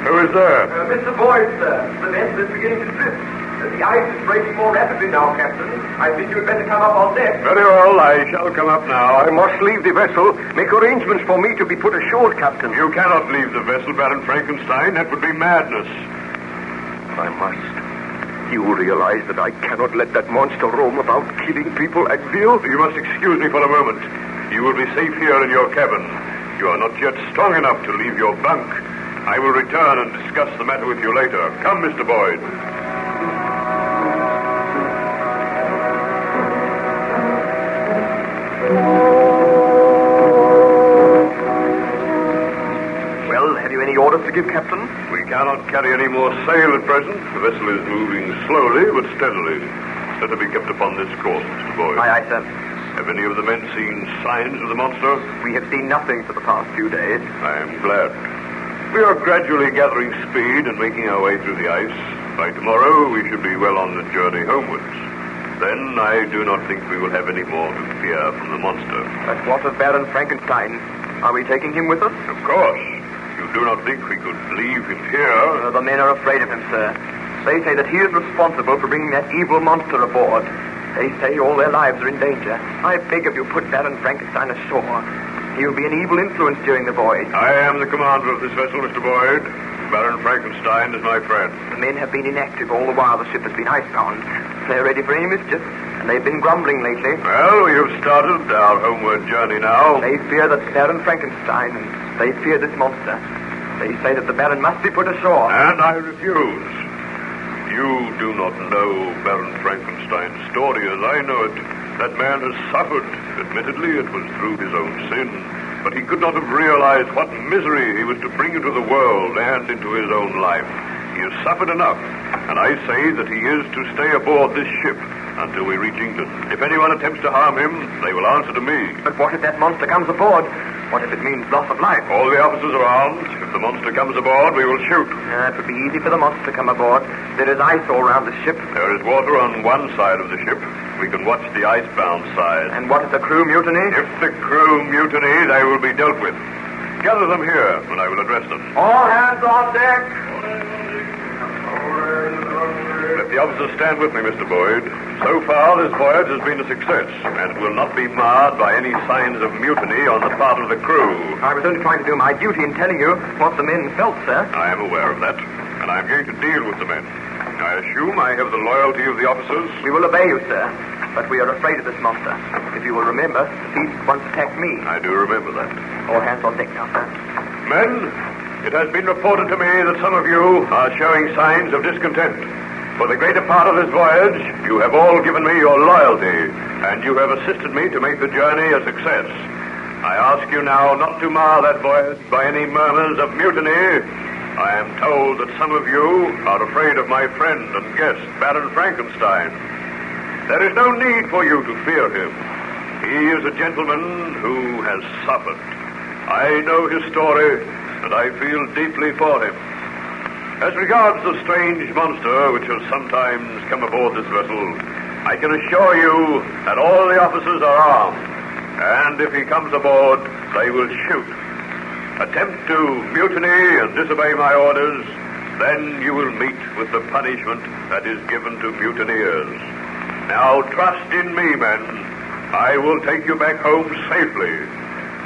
Who is there? Mr. Boyd, sir. The vessel is beginning to drift. The ice is breaking more rapidly now, Captain. I think you'd better come up on deck. Very well, I shall come up now. I must leave the vessel. Make arrangements for me to be put ashore, Captain. You cannot leave the vessel, Baron Frankenstein. That would be madness. I must. You realize that I cannot let that monster roam about killing people at will? You must excuse me for a moment. You will be safe here in your cabin. You are not yet strong enough to leave your bunk. I will return and discuss the matter with you later. Come, Mr. Boyd. Well, have you any orders to give, Captain? We cannot carry any more sail at present. The vessel is moving slowly but steadily. Let her be kept upon this course, Mr. Boyd. Aye, sir. Have any of the men seen signs of the monster? We have seen nothing for the past few days. I am glad. We are gradually gathering speed and making our way through the ice. By tomorrow, we should be well on the journey homewards. Then I do not think we will have any more to fear from the monster. But what of Baron Frankenstein? Are we taking him with us? Of course. You do not think we could leave him here? The men are afraid of him, sir. They say that he is responsible for bringing that evil monster aboard. They say all their lives are in danger. I beg of you, put Baron Frankenstein ashore. He will be an evil influence during the voyage. I am the commander of this vessel, Mr. Boyd. Baron Frankenstein is my friend. The men have been inactive all the while the ship has been icebound. They're ready for any mischief, and they've been grumbling lately. Well, we have started our homeward journey now. They fear that Baron Frankenstein, and they fear this monster. They say that the Baron must be put ashore. And I refuse. You do not know Baron Frankenstein's story as I know it. That man has suffered. Admittedly, it was through his own sin. But he could not have realized what misery he was to bring into the world and into his own life. He has suffered enough, and I say that he is to stay aboard this ship until we reach England. If anyone attempts to harm him, they will answer to me. But what if that monster comes aboard? What if it means loss of life? All the officers are armed. If the monster comes aboard, we will shoot. It would be easy for the monster to come aboard. There is ice all around the ship. There is water on one side of the ship. We can watch the icebound side. And what if the crew mutiny? If the crew mutiny, they will be dealt with. Gather them here, and I will address them. All hands on deck! Let the officers stand with me, Mr. Boyd. So far, this voyage has been a success, and it will not be marred by any signs of mutiny on the part of the crew. I was only trying to do my duty in telling you what the men felt, sir. I am aware of that, and I am going to deal with the men. I assume I have the loyalty of the officers. We will obey you, sir, but we are afraid of this monster. If you will remember, the beast once attacked me. I do remember that. All hands on deck now, sir. Men, it has been reported to me that some of you are showing signs of discontent. For the greater part of this voyage, you have all given me your loyalty, and you have assisted me to make the journey a success. I ask you now not to mar that voyage by any murmurs of mutiny. I am told that some of you are afraid of my friend and guest, Baron Frankenstein. There is no need for you to fear him. He is a gentleman who has suffered. I know his story, and I feel deeply for him. As regards the strange monster which has sometimes come aboard this vessel, I can assure you that all the officers are armed, and if he comes aboard, they will shoot. Attempt to mutiny and disobey my orders, then you will meet with the punishment that is given to mutineers. Now trust in me, men. I will take you back home safely.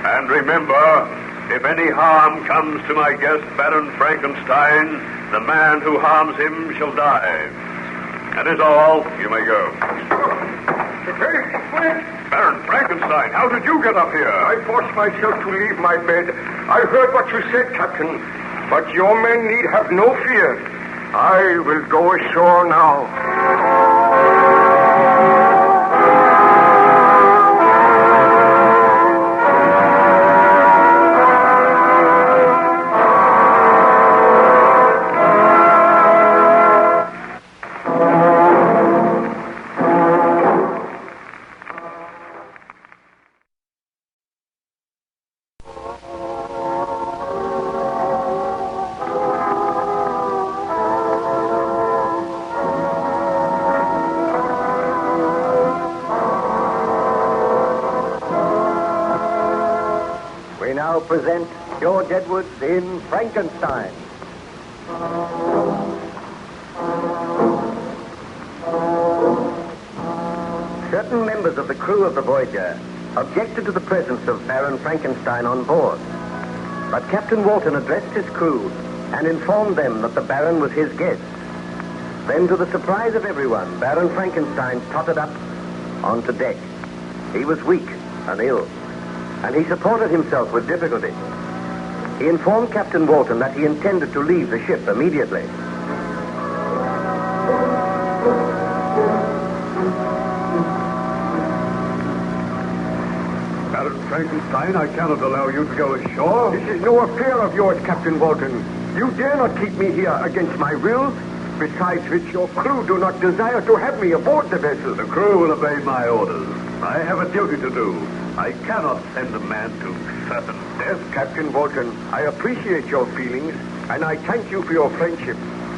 And remember, if any harm comes to my guest, Baron Frankenstein, the man who harms him shall die. That is all. You may go. Baron Frankenstein, how did you get up here? I forced myself to leave my bed. I heard what you said, Captain. But your men need have no fear. I will go ashore now. Present George Edwards in Frankenstein. Certain members of the crew of the Voyager objected to the presence of Baron Frankenstein on board. But Captain Walton addressed his crew and informed them that the Baron was his guest. Then, to the surprise of everyone, Baron Frankenstein tottered up onto deck. He was weak and ill, and he supported himself with difficulty. He informed Captain Walton that he intended to leave the ship immediately. Baron Frankenstein, I cannot allow you to go ashore. This is no affair of yours, Captain Walton. You dare not keep me here against my will. Besides which, your crew do not desire to have me aboard the vessel. The crew will obey my orders. I have a duty to do. I cannot send a man to certain death. Captain Walton, I appreciate your feelings, and I thank you for your friendship,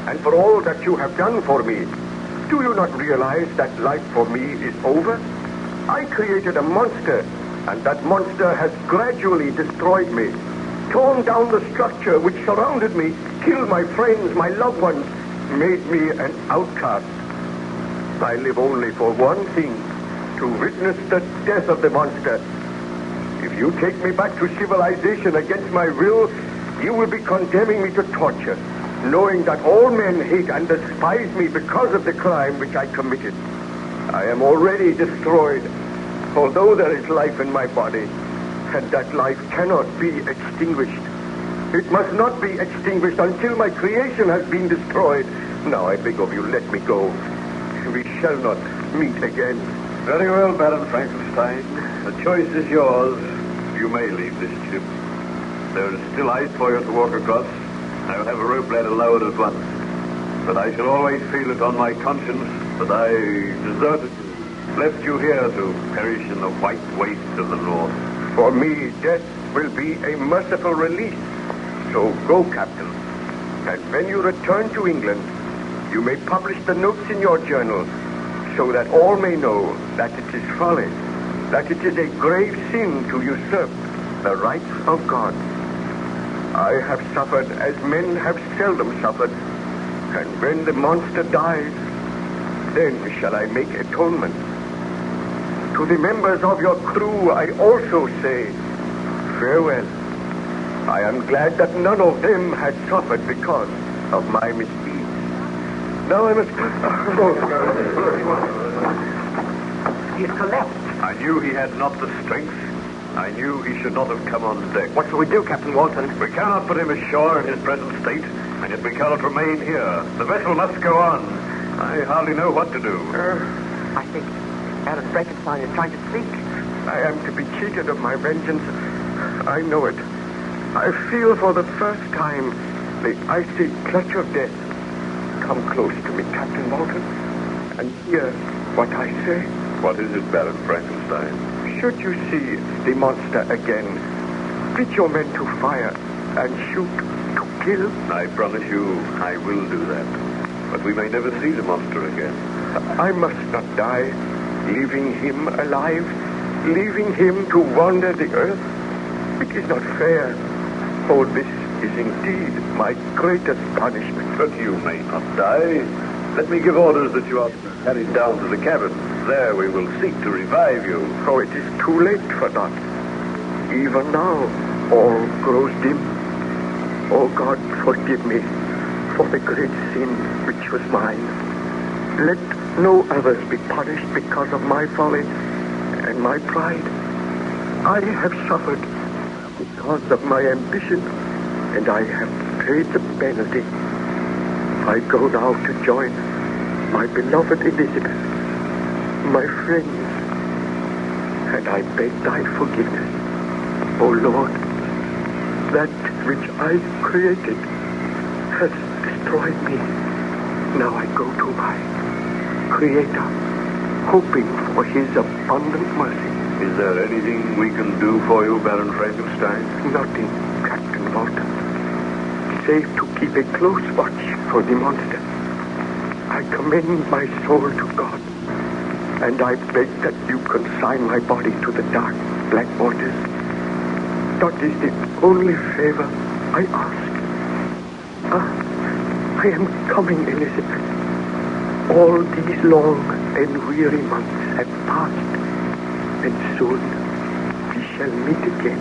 and for all that you have done for me. Do you not realize that life for me is over? I created a monster, and that monster has gradually destroyed me, torn down the structure which surrounded me, killed my friends, my loved ones, made me an outcast. I live only for one thing, to witness the death of the monster. If you take me back to civilization against my will, you will be condemning me to torture, knowing that all men hate and despise me because of the crime which I committed. I am already destroyed, although there is life in my body, and that life cannot be extinguished. It must not be extinguished until my creation has been destroyed. Now, I beg of you, let me go. We shall not meet again. Very well, Baron Frankenstein. The choice is yours. You may leave this ship. There is still ice for you to walk across. I will have a rope ladder lowered at once. But I shall always feel it on my conscience that I deserted you, left you here to perish in the white wastes of the north. For me, death will be a merciful release. So go, Captain. And when you return to England, you may publish the notes in your journal, so that all may know that it is folly, that it is a grave sin to usurp the rights of God. I have suffered as men have seldom suffered, and when the monster dies, then shall I make atonement. To the members of your crew, I also say farewell. I am glad that none of them had suffered because of my misdeeds. Now I must... He's collapsed. I knew he had not the strength. I knew he should not have come on deck. What shall we do, Captain Walton? We cannot put him ashore in his present state, and yet we cannot remain here. The vessel must go on. I hardly know what to do. I think Baron Frankenstein is trying to speak. I am to be cheated of my vengeance. I know it. I feel for the first time the icy clutch of death. Come close to me, Captain Walton, and hear what I say. What is it, Baron Frankenstein? Should you see the monster again, bid your men to fire and shoot to kill. I promise you I will do that. But we may never see the monster again. I must not die, leaving him alive, leaving him to wander the earth. It is not fair. Oh, this is indeed my greatest punishment. But you may not die. Let me give orders that you are carried down to the cabin. There we will seek to revive you. Oh, it is too late for that. Even now, all grows dim. Oh, God, forgive me for the great sin which was mine. Let no others be punished because of my folly and my pride. I have suffered because of my ambition, and I have paid the penalty. I go now to join my beloved Elizabeth, my friends, and I beg thy forgiveness. O Lord, that which I created has destroyed me. Now I go to my Creator, hoping for his abundant mercy. Is there anything we can do for you, Baron Frankenstein? Nothing, Captain Walton, save to keep a close watch for the monster. I commend my soul to God, and I beg that you consign my body to the dark, black waters. That is the only favor I ask. I am coming, Elizabeth. All these long and weary months have passed, and soon we shall meet again.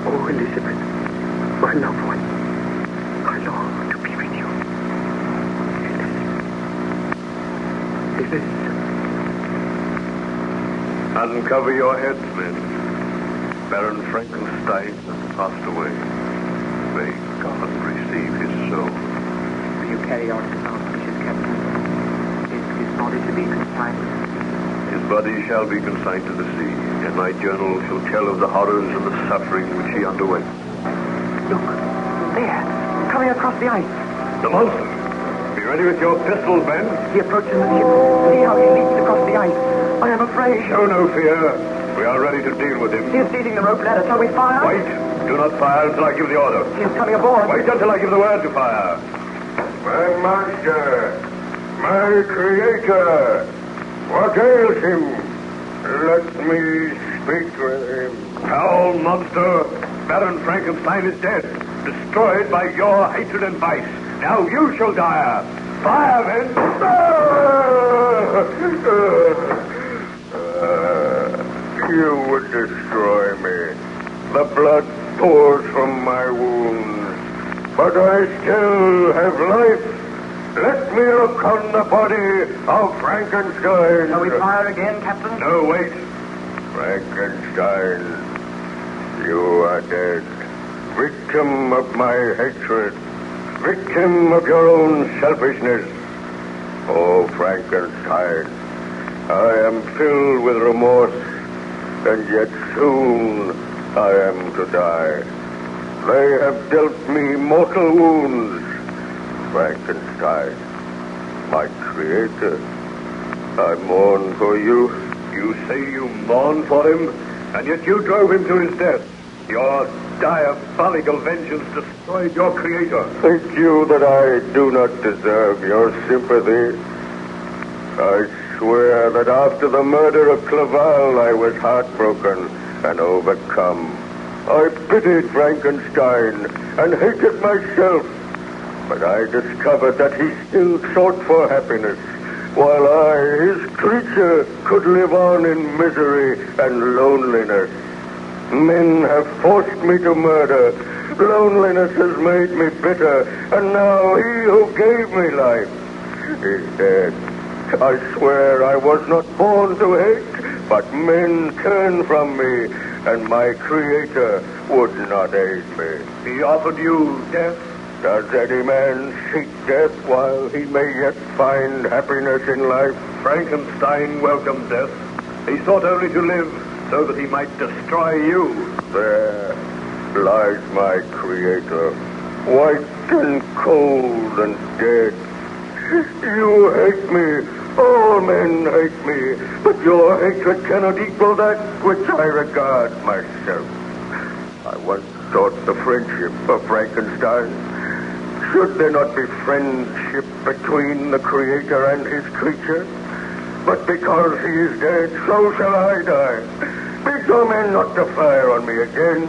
Oh, Elizabeth, my loved one, I long to be with you. Elizabeth. Uncover your heads, men. Baron Frankenstein has passed away. May God receive his soul. Will you carry out his last wishes, Captain? Is his body to be consigned to the sea? His body shall be consigned to the sea, and my journal shall tell of the horrors and the suffering which he underwent. Look, there, coming across the ice. The monster! Be ready with your pistols, men. He approaches the ship. See how he leaps across the ice. I am afraid. Show no fear. We are ready to deal with him. He is seizing the rope ladder. Shall we fire? Wait. Do not fire until I give the order. He is coming aboard. Wait until I give the word to fire. My master, my creator, what ails him? Let me speak with him. Foul monster! Baron Frankenstein is dead, destroyed by your hatred and vice. Now you shall die. Fire, men! You would destroy me. The blood pours from my wounds, but I still have life. Let me look on the body of Frankenstein. Shall we fire again, Captain? No, wait. Frankenstein, you are dead. Victim of my hatred. Victim of your own selfishness. Oh, Frankenstein, I am filled with remorse, and yet soon I am to die. They have dealt me mortal wounds. Frankenstein, my creator, I mourn for you. You say you mourn for him, and yet you drove him to his death. Your diabolical vengeance destroyed your creator. Think you that I do not deserve your sympathy? I swear that after the murder of Clerval, I was heartbroken and overcome. I pitied Frankenstein and hated myself, but I discovered that he still sought for happiness, while I, his creature, could live on in misery and loneliness. Men have forced me to murder. Loneliness has made me bitter, and now he who gave me life is dead. I swear I was not born to hate, but men turned from me, and my creator would not aid me. He offered you death. Does any man seek death while he may yet find happiness in life? Frankenstein welcomed death. He sought only to live so that he might destroy you. There lies my creator, white and cold and dead. You hate me. All men hate me, but your hatred cannot equal that which I regard myself. I once sought the friendship of Frankenstein. Should there not be friendship between the creator and his creature? But because he is dead, so shall I die. Bid your men not to fire on me again.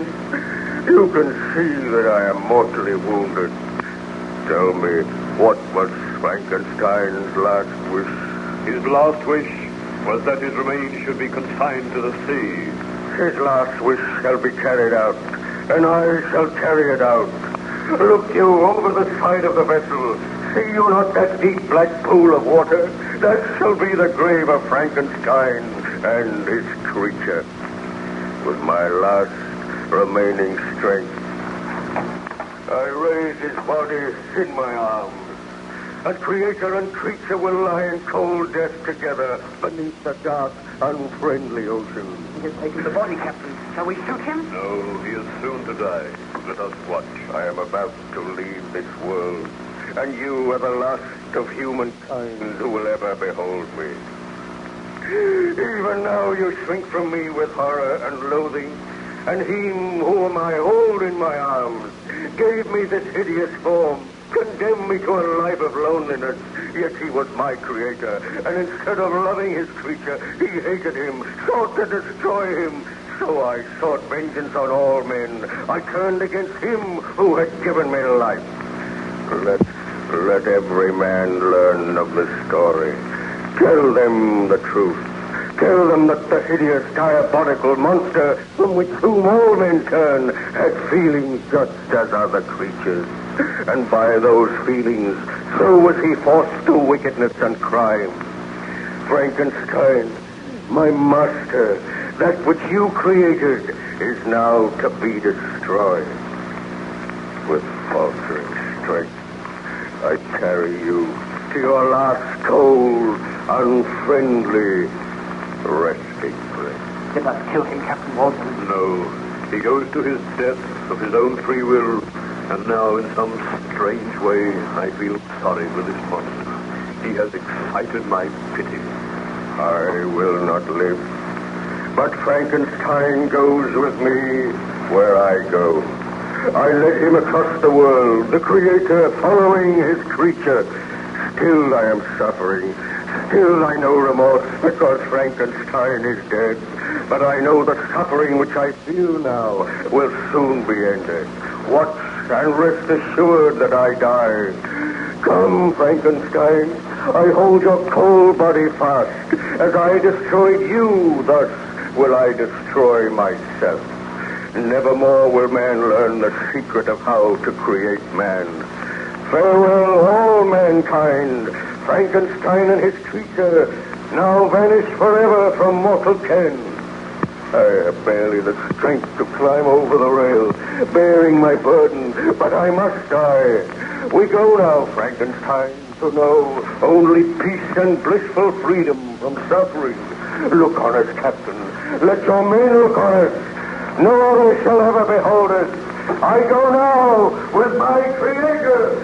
You can see that I am mortally wounded. Tell me, what was Frankenstein's last wish? His last wish was that his remains should be consigned to the sea. His last wish shall be carried out, and I shall carry it out. Look you over the side of the vessel. See you not that deep black pool of water? That shall be the grave of Frankenstein and his creature. With my last remaining strength, I raise his body in my arms. And creator and creature will lie in cold death together beneath the dark, unfriendly ocean. He has taken the body, Captain. Shall we shoot him? No, he is soon to die. Let us watch. I am about to leave this world, and you are the last of humankind who will ever behold me. Even now you shrink from me with horror and loathing, and him whom I hold in my arms gave me this hideous form, condemned me to a life of loneliness, yet he was my creator, and instead of loving his creature, he hated him, sought to destroy him. So I sought vengeance on all men. I turned against him who had given me life. Let every man learn of this story. Tell them the truth. Tell them that the hideous, diabolical monster from whom all men turn had feelings just as other creatures. And by those feelings, so was he forced to wickedness and crime. Frankenstein, my master, That which you created is now to be destroyed. With faltering strength, I carry you to your last cold, unfriendly resting place. Let us kill him, Captain Walton. No. He goes to his death of his own free will, and now in some strange way I feel sorry for this monster. He has excited my pity. I will not live, but Frankenstein goes with me where I go. I led him across the world, the creator following his creature. Still I am suffering. Still I know remorse because Frankenstein is dead. But I know the suffering which I feel now will soon be ended. Watch and rest assured that I die. Come, Frankenstein. I hold your cold body fast. As I destroyed you, thus will I destroy myself. Nevermore will man learn the secret of how to create man. Farewell, all mankind. Frankenstein and his creature now vanish forever from mortal ken. I have barely the strength to climb over the rail, bearing my burden, but I must die. We go now, Frankenstein, to know only peace and blissful freedom from suffering. Look on us, Captain. Let your men look on us. No other shall ever behold us. I go now with my Creator.